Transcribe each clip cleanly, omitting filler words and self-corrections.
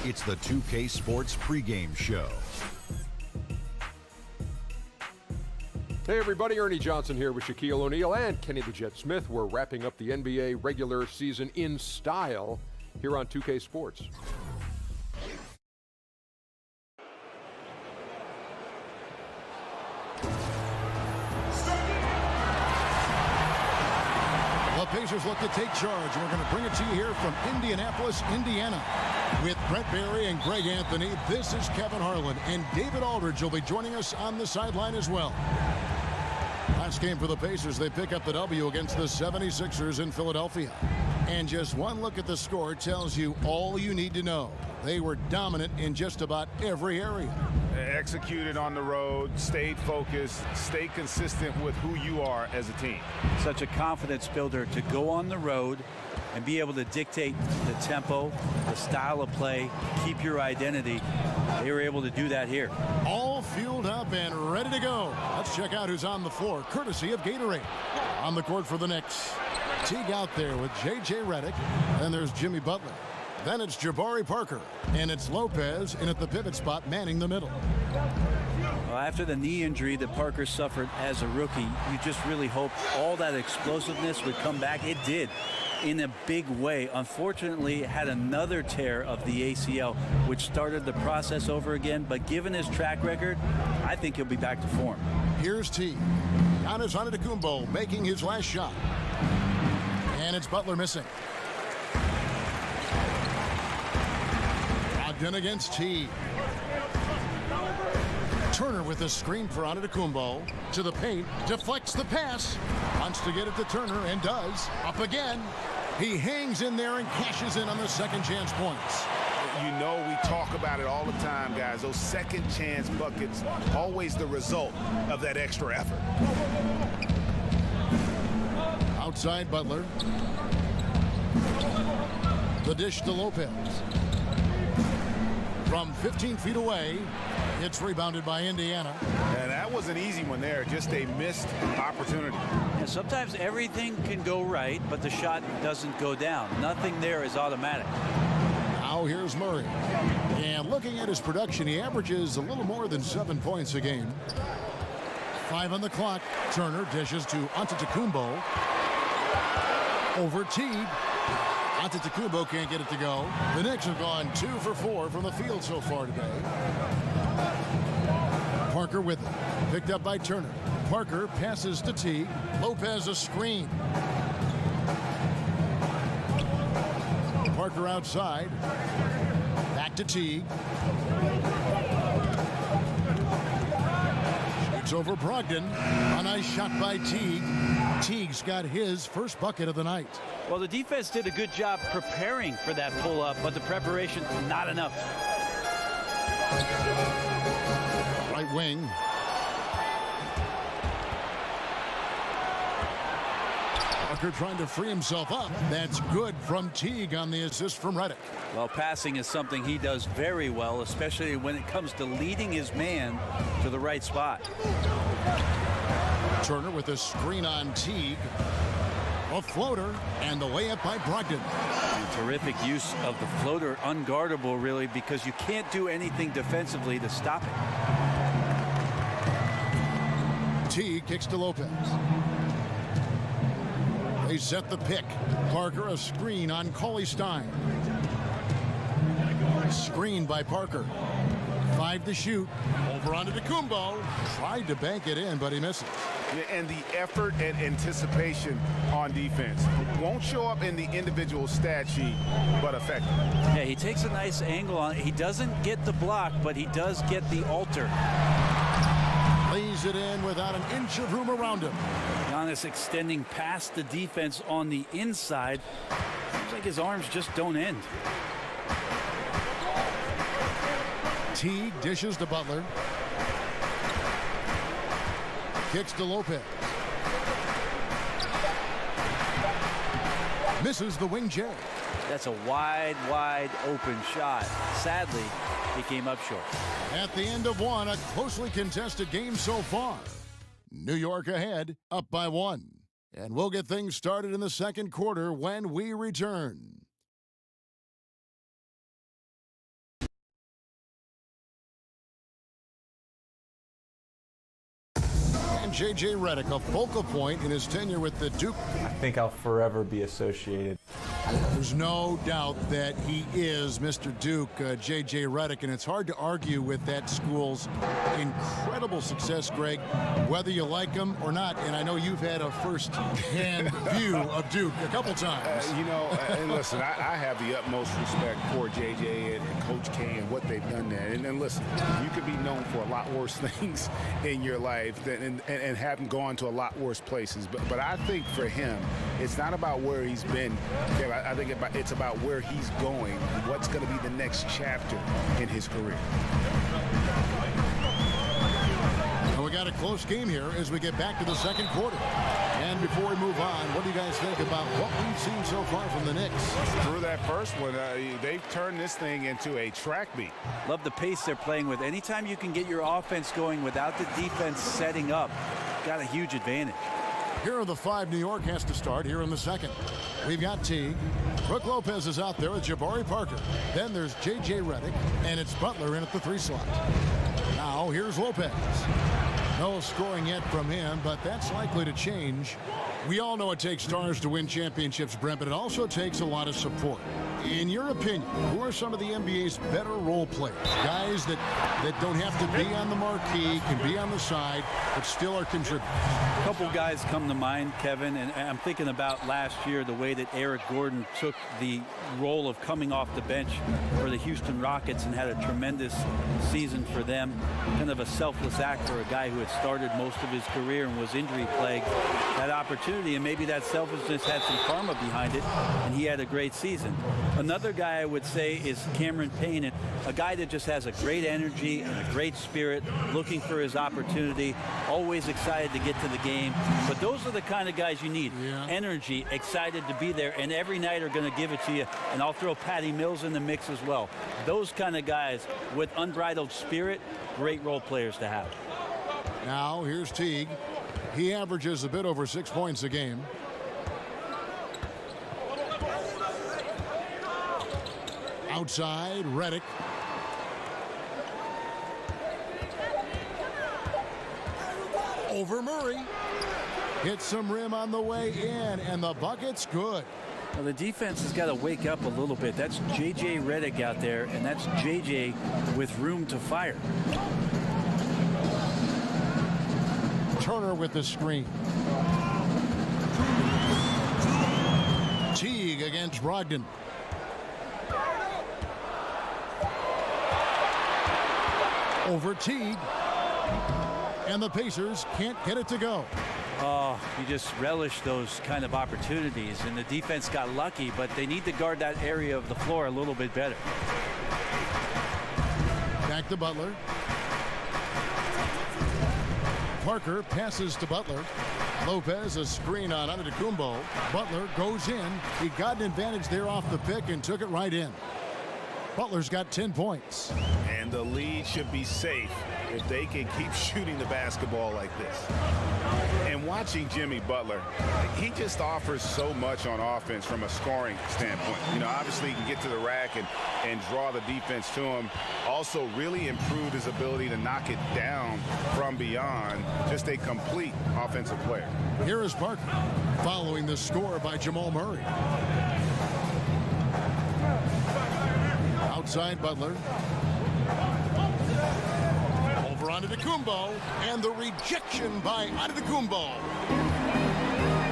It's the 2K Sports pregame show. Hey everybody, Ernie Johnson here with Shaquille O'Neal and Kenny the Jet Smith. We're wrapping up the NBA regular season in style here on 2K Sports. The Pacers look to take charge. We're going to bring it to you here from Indianapolis, Indiana. With Brent Barry and Greg Anthony, this is Kevin Harlan, and David Aldridge will be joining us on the sideline as well. Last game for the Pacers, they pick up the W against the 76ers in Philadelphia. And just one look at the score tells you all you need to know. They were dominant in just about every area. Executed on the road, stayed focused, stay consistent with who you are as a team. Such a confidence builder to go on the road and be able to dictate the tempo, the style of play, keep your identity. They were able to do that here. All fueled up and ready to go. Let's check out who's on the floor, courtesy of Gatorade. On the court for the Knicks, Teague out there with J.J. Redick. Then there's Jimmy Butler. Then it's Jabari Parker. And it's Lopez in at the pivot spot, manning the middle. Well, after the knee injury that Parker suffered as a rookie, you just really hoped all that explosiveness would come back. It did in a big way. Unfortunately, had another tear of the ACL, which started the process over again. But given his track record, I think he'll be back to form. Here's Teague. Giannis Antetokounmpo making his last shot. And it's Butler missing. Ogden against Teague. Turner with a screen for Antetokounmpo. To the paint, deflects the pass. Wants to get it to Turner and does. Up again. He hangs in there and cashes in on the second chance points. You know, we talk about it all the time, guys. Those second chance buckets, always the result of that extra effort. Outside Butler. The dish to Lopez. From 15 feet away, it's rebounded by Indiana. And that was an easy one there, just a missed opportunity. And sometimes everything can go right, but the shot doesn't go down. Nothing there is automatic. Now here's Murray. And looking at his production, he averages a little more than 7 points a game. 5 on the clock. Turner dishes to Antetokounmpo. Over Teague. Antetokounmpo can't get it to go. The Knicks have gone 2 for 4 from the field so far today. Parker with it. Picked up by Turner. Parker passes to Teague. Lopez a screen. Parker outside. Back to Teague. Shoots over Brogdon. A nice shot by Teague. Teague's got his first bucket of the night. Well, the defense did a good job preparing for that pull-up, but the preparation, not enough. Right wing. Parker trying to free himself up. That's good from Teague on the assist from Redick. Well, passing is something he does very well, especially when it comes to leading his man to the right spot. Turner with a screen on Teague. A floater and the layup by Brogdon. Terrific use of the floater, unguardable really, because you can't do anything defensively to stop it. Teague kicks to Lopez. They set the pick. Parker a screen on Cauley Stein. Screened by Parker. 5 to shoot. Over onto Antetokounmpo. Tried to bank it in, but he misses. And the effort and anticipation on defense. It won't show up in the individual stat sheet, but effective. Yeah, he takes a nice angle on it. He doesn't get the block, but he does get the alter. Lays it in without an inch of room around him. Giannis extending past the defense on the inside. Seems like his arms just don't end. Teague dishes to Butler. Kicks to Lopez. Misses the wing J. That's a wide open shot. Sadly, he came up short. At the end of one, a closely contested game so far. New York ahead, up by 1. And we'll get things started in the second quarter when we return. J.J. Redick, a focal point in his tenure with the Duke. I think I'll forever be associated. There's no doubt that he is Mr. Duke, J.J. Redick, and it's hard to argue with that school's incredible success, Greg, whether you like him or not. And I know you've had a first-hand view of Duke a couple times. And listen, I have the utmost respect for J.J. and Coach K and what they've done there. And then listen, you could be known for a lot worse things in your life and having gone to a lot worse places. But I think for him, it's not about where he's been. I think it's about where he's going, what's going to be the next chapter in his career. And we got a close game here as we get back to the second quarter. And before we move on, what do you guys think about what we've seen so far from the Knicks? Through that first one, they've turned this thing into a track meet. Love the pace they're playing with. Anytime you can get your offense going without the defense setting up, got a huge advantage. Here are the five New York has to start here in the second. We've got Teague. Brook Lopez is out there with Jabari Parker. Then there's J.J. Redick, and it's Butler in at the 3 slot. Now here's Lopez. No scoring yet from him, but that's likely to change. We all know it takes stars to win championships, Brent, but it also takes a lot of support. In your opinion, who are some of the NBA's better role players? Guys that don't have to be on the marquee, can be on the side, but still are contributing. A couple guys come to mind, Kevin, and I'm thinking about last year, the way that Eric Gordon took the role of coming off the bench for the Houston Rockets and had a tremendous season for them. Kind of a selfless act for a guy who had started most of his career and was injury plagued. That opportunity, and maybe that selfishness had some karma behind it, and he had a great season. Another guy I would say is Cameron Payne, a guy that just has a great energy and a great spirit, looking for his opportunity, always excited to get to the game. But those are the kind of guys you need. Energy, excited to be there, and every night are going to give it to you. And I'll throw Patty Mills in the mix as well. Those kind of guys with unbridled spirit, great role players to have. Now here's Teague. He averages a bit over 6 points a game. Outside, Redick. Over Murray. Hits some rim on the way in, and the bucket's good. Well, the defense has got to wake up a little bit. That's J.J. Redick out there, and that's J.J. with room to fire. Turner with the screen. Teague against Brogdon. Over Teague. And the Pacers can't get it to go. Oh, you just relish those kind of opportunities, and the defense got lucky, but they need to guard that area of the floor a little bit better. Back to Butler. Parker passes to Butler. Lopez, a screen on Antetokounmpo. Butler goes in. He got an advantage there off the pick and took it right in. Butler's got 10 points. And the lead should be safe if they can keep shooting the basketball like this. And watching Jimmy Butler, he just offers so much on offense from a scoring standpoint. Obviously he can get to the rack and draw the defense to him. Also really improved his ability to knock it down from beyond. Just a complete offensive player. Here is Parker following the score by Jamal Murray. Outside Butler. Over Antetokounmpo, and the rejection by Antetokounmpo.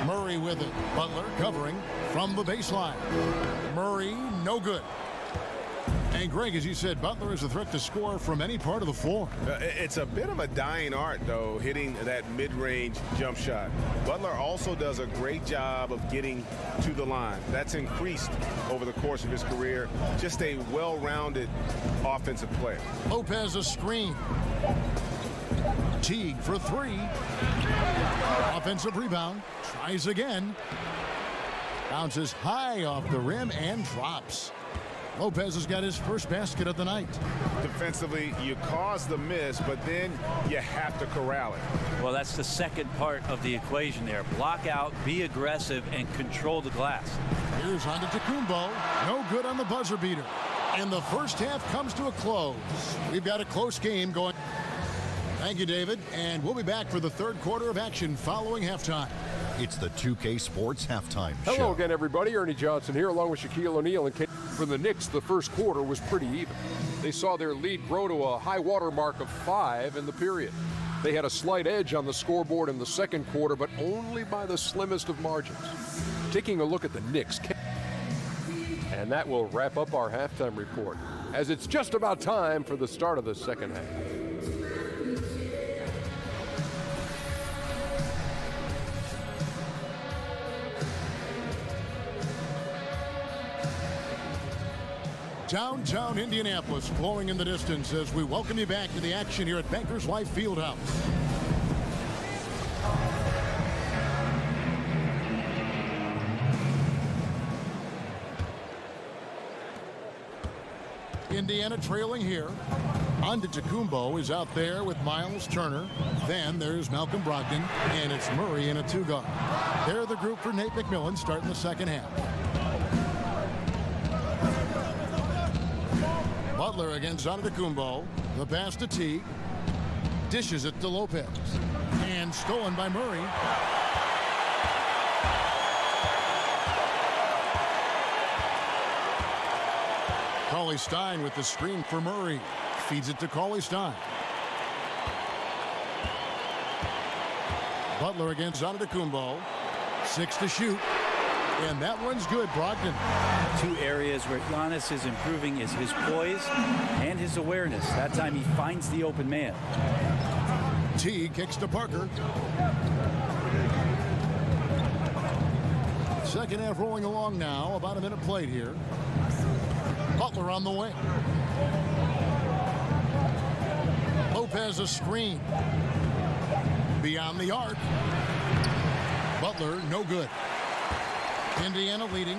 Murray with it. Butler covering from the baseline. Murray, no good. And Greg, as you said, Butler is a threat to score from any part of the floor. It's a bit of a dying art, though, hitting that mid-range jump shot. Butler also does a great job of getting to the line. That's increased over the course of his career. Just a well-rounded offensive player. Lopez a screen. Teague for 3. Offensive rebound. Tries again. Bounces high off the rim and drops. Lopez has got his first basket of the night. Defensively, you cause the miss, but then you have to corral it. Well, that's the second part of the equation there. Block out, be aggressive, and control the glass. Here's Antetokounmpo. No good on the buzzer beater. And the first half comes to a close. We've got a close game going. Thank you, David. And we'll be back for the third quarter of action following halftime. It's the 2K Sports Halftime Show. Hello again, everybody. Ernie Johnson here, along with Shaquille O'Neal. And for the Knicks, the first quarter was pretty even. They saw their lead grow to a high water mark of 5 in the period. They had a slight edge on the scoreboard in the second quarter, but only by the slimmest of margins. Taking a look at the Knicks. And that will wrap up our halftime report, as it's just about time for the start of the second half. Downtown Indianapolis flowing in the distance as we welcome you back to the action here at Bankers Life Fieldhouse. Indiana trailing here. Antetokounmpo is out there with Miles Turner. Then there's Malcolm Brogdon, and it's Murray in a 2-guard. They're the group for Nate McMillan starting the second half. Butler against Antetokounmpo. The pass to Teague. Dishes it to Lopez. And stolen by Murray. Cauley-Stein with the screen for Murray. Feeds it to Cauley-Stein. Butler against Antetokounmpo. 6 to shoot. And that one's good, Brogdon. 2 areas where Giannis is improving is his poise and his awareness. That time he finds the open man. T kicks to Parker. Second half rolling along now. About a minute played here. Butler on the wing. Lopez a screen. Beyond the arc. Butler no good. Indiana leading.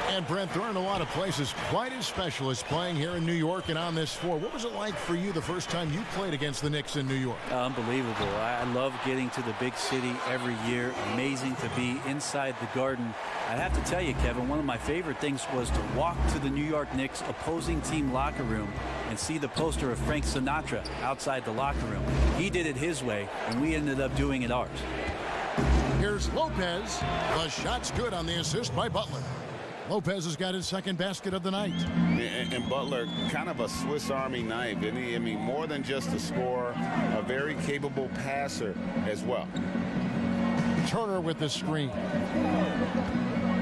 And Brent, there aren't a lot of places quite as special as playing here in New York and on this floor. What was it like for you the first time you played against the Knicks in New York? Unbelievable. I love getting to the big city every year. Amazing to be inside the Garden. I have to tell you, Kevin, one of my favorite things was to walk to the New York Knicks opposing team locker room and see the poster of Frank Sinatra outside the locker room. He did it his way, and we ended up doing it ours. Here's Lopez. The shot's good on the assist by Butler. Lopez has got his second basket of the night. And Butler, kind of a Swiss Army knife, isn't he? I mean, more than just a scorer, a very capable passer as well. Turner with the screen.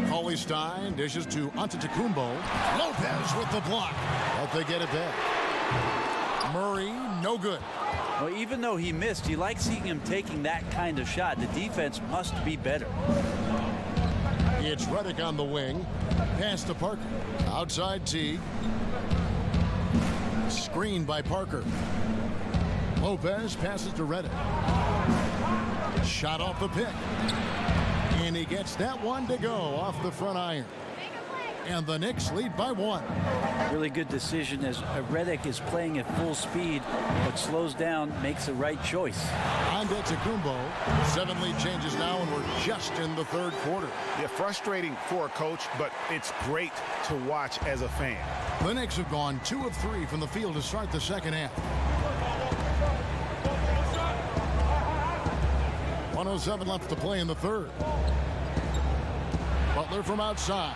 Cauley-Stein dishes to Antetokounmpo. Lopez with the block. But they get it back. Murray, no good. Well, even though he missed, you like seeing him taking that kind of shot. The defense must be better. It's Redick on the wing. Pass to Parker. Outside Teague. Screen by Parker. Lopez passes to Redick. Shot off the pick. And he gets that one to go off the front iron. And the Knicks lead by 1. Really good decision as Redick is playing at full speed, but slows down, makes the right choice. Antetokounmpo. 7 lead changes now, and we're just in the third quarter. Yeah, frustrating for a coach, but it's great to watch as a fan. The Knicks have gone 2 of 3 from the field to start the second half. 1:07 left to play in the third. Butler from outside.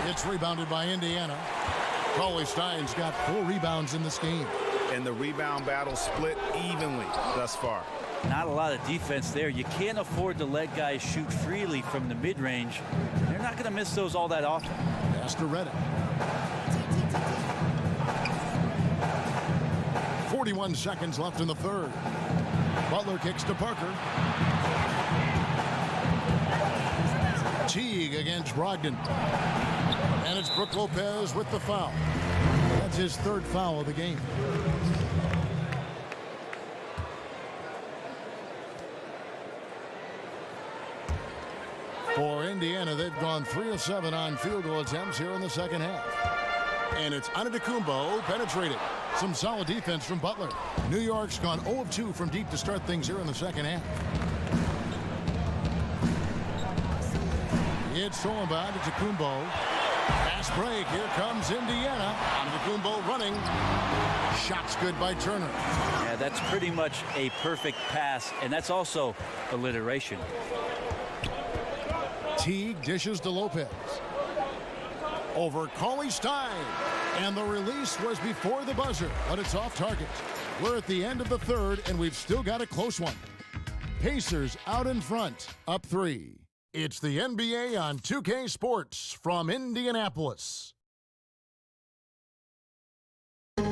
It's rebounded by Indiana. Cauley-Stein's got 4 rebounds in this game. And the rebound battle split evenly thus far. Not a lot of defense there. You can't afford to let guys shoot freely from the mid-range. They're not going to miss those all that often. Pass to Redick. 41 seconds left in the third. Butler kicks to Parker. Teague against Brogdon. And it's Brook Lopez with the foul. That's his third foul of the game. For Indiana, they've gone 3 of 7 on field goal attempts here in the second half. And it's Antetokounmpo penetrated. Some solid defense from Butler. New York's gone 0 of 2 from deep to start things here in the second half. It's stolen by Antetokounmpo. Fast break. Here comes Indiana. Antetokounmpo running. Shot's good by Turner. Yeah, that's pretty much a perfect pass, and that's also alliteration. Teague dishes to Lopez. Over Cauley-Stein. And the release was before the buzzer, but it's off target. We're at the end of the third, and we've still got a close one. Pacers out in front, up 3. It's the NBA on 2K Sports from Indianapolis. All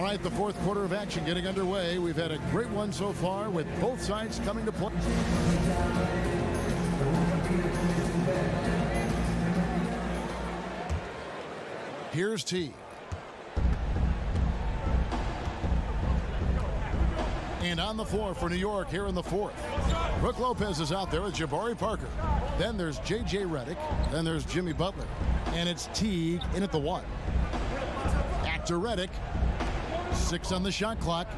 right, the fourth quarter of action getting underway. We've had a great one so far with both sides coming to play. Here's T. And on the floor for New York here in the fourth. Brook Lopez is out there with Jabari Parker. Then there's J.J. Redick. Then there's Jimmy Butler. And it's Teague in at the 1. Back to Redick. 6 on the shot clock.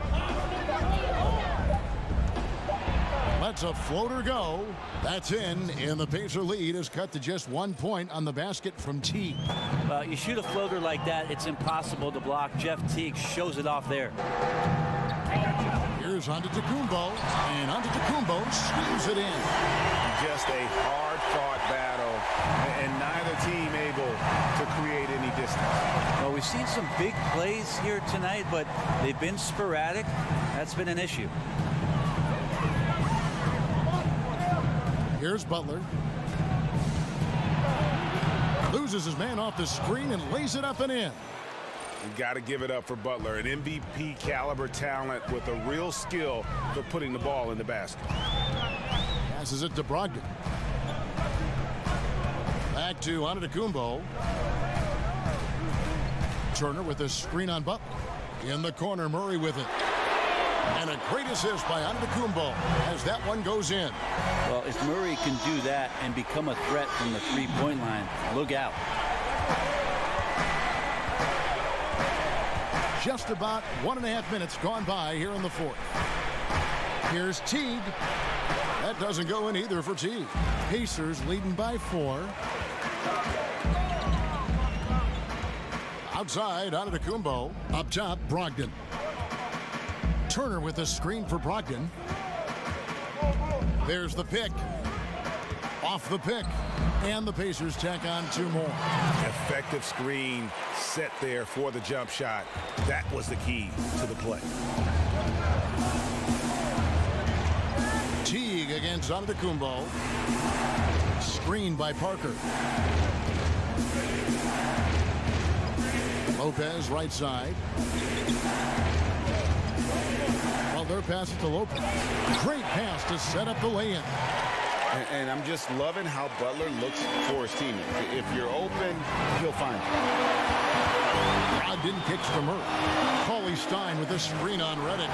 Lets a floater go. That's in, and the Pacer lead is cut to just 1 point on the basket from Teague. Well, you shoot a floater like that, it's impossible to block. Jeff Teague shows it off there. Here's Antetokounmpo, and Antetokounmpo screws it in. Just a hard-fought battle, and neither team able to create any distance. Well, we've seen some big plays here tonight, but they've been sporadic. That's been an issue. Here's Butler. Loses his man off the screen and lays it up and in. You got to give it up for Butler, an MVP caliber talent with a real skill for putting the ball in the basket. Passes it to Brogdon. Back to Antetokounmpo. Turner with a screen on Butler. In the corner, Murray with it. And a great assist by Antetokounmpo as that one goes in. Well, if Murray can do that and become a threat from the three-point line, look out. Just about 1.5 minutes gone by here in the fourth. Here's Teague. That doesn't go in either for Teague. Pacers leading by 4. Outside, Antetokounmpo. Up top, Brogdon. Turner with a screen for Brogdon. There's the pick. Off the pick. And the Pacers tack on 2 more. Effective screen set there for the jump shot. That was the key to the play. Teague against Antetokounmpo. Screen by Parker. Lopez right side. Well, their pass it to Lopez. Great pass to set up the lay-in. And I'm just loving how Butler looks for his team. If you're open, he'll find you. Brogdon kicks to Murray. Cauley-Stein with a screen on Redick.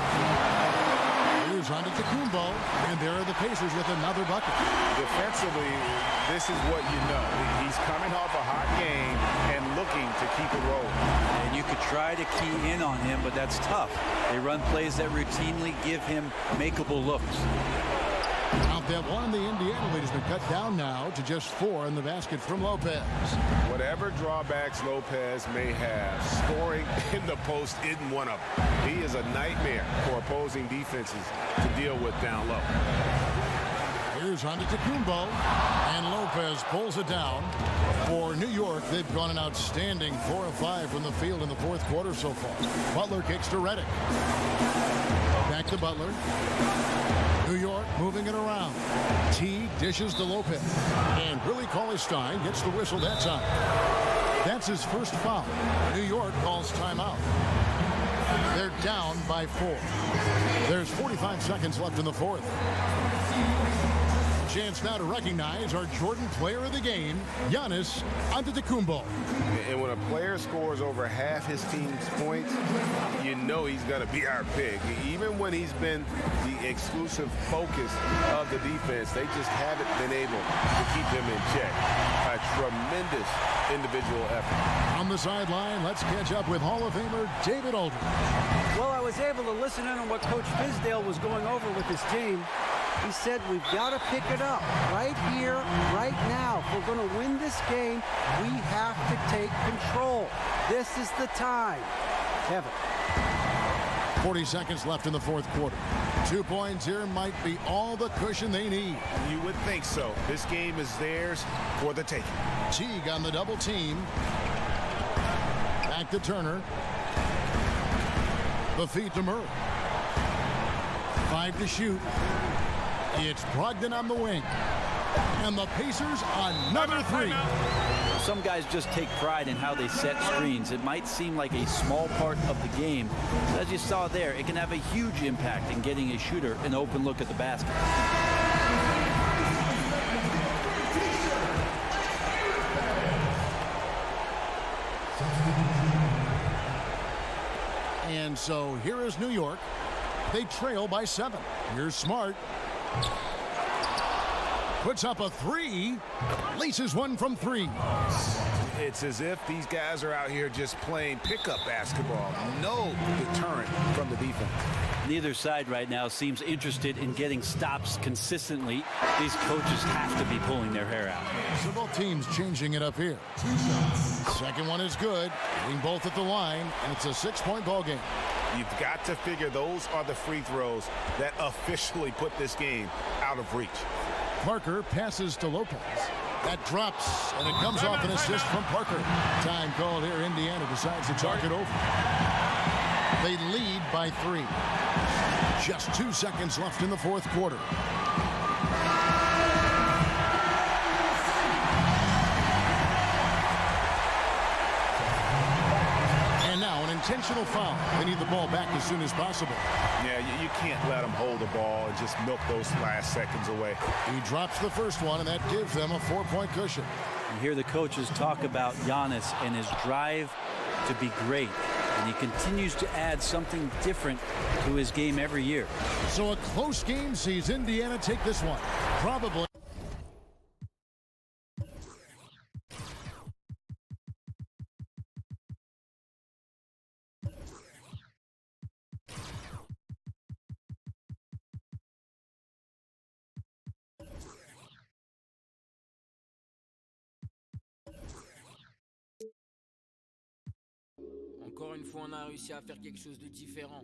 Here's Antetokounmpo, and there are the Pacers with another bucket. Defensively, this is what you know. He's coming off a hot game and looking to keep it rolling. And you could try to key in on him, but that's tough. They run plays that routinely give him makeable looks. Out that one, the Indiana lead has been cut down now to just 4 in the basket from Lopez. Whatever drawbacks Lopez may have, scoring in the post isn't one of them. He is a nightmare for opposing defenses to deal with down low. Here's Antetokounmpo, and Lopez pulls it down. For New York, they've gone an outstanding 4 of 5 from the field in the fourth quarter so far. Butler kicks to Redick. Back to Butler. New York moving it around. T dishes to Lopez. And Willie Cauley-Stein gets the whistle that time. That's his first foul. New York calls timeout. They're down by 4. There's 45 seconds left in the fourth. Chance now to recognize our Jordan player of the game, Giannis Antetokounmpo. And when a player scores over half his team's points, you know he's going to be our pick. Even when he's been the exclusive focus of the defense, they just haven't been able to keep him in check. A tremendous individual effort. On the sideline, let's catch up with Hall of Famer David Aldridge. Well, I was able to listen in on what Coach Fizdale was going over with his team. He said we've got to pick it up right here, right now. If we're going to win this game, we have to take control. This is the time. Kevin. 40 seconds left in the fourth quarter. 2 points here might be all the cushion they need. You would think so. This game is theirs for the taking. Teague on the double team. Back to Turner. The feed to Murray. 5 to shoot. It's Brogdon on the wing. And the Pacers another 3. Some guys just take pride in how they set screens. It might seem like a small part of the game, but as you saw there, it can have a huge impact in getting a shooter an open look at the basket. And so here is New York. They trail by 7. Here's Smart. Puts up a 3. Laces one from 3. It's as if these guys are out here just playing pickup basketball. No deterrent from the defense. Neither side right now seems interested in getting stops consistently. These coaches have to be pulling their hair out. So both teams changing it up here. Second one is good. Hitting both at the line, and it's a 6-point ball game. You've got to figure those are the free throws that officially put this game out of reach. Parker passes to Lopez. That drops, and it comes off an assist from Parker. Time called here. Indiana decides to talk it over. They lead by 3. Just 2 seconds left in the fourth quarter. And now an intentional foul. They need the ball back as soon as possible. Yeah, you can't let them hold the ball and just milk those last seconds away. He drops the first one, and that gives them a 4-point cushion. You hear the coaches talk about Giannis and his drive to be great, and he continues to add something different to his game every year. So a close game sees Indiana take this one. Probably. Encore une fois, on a réussi à faire quelque chose de différent.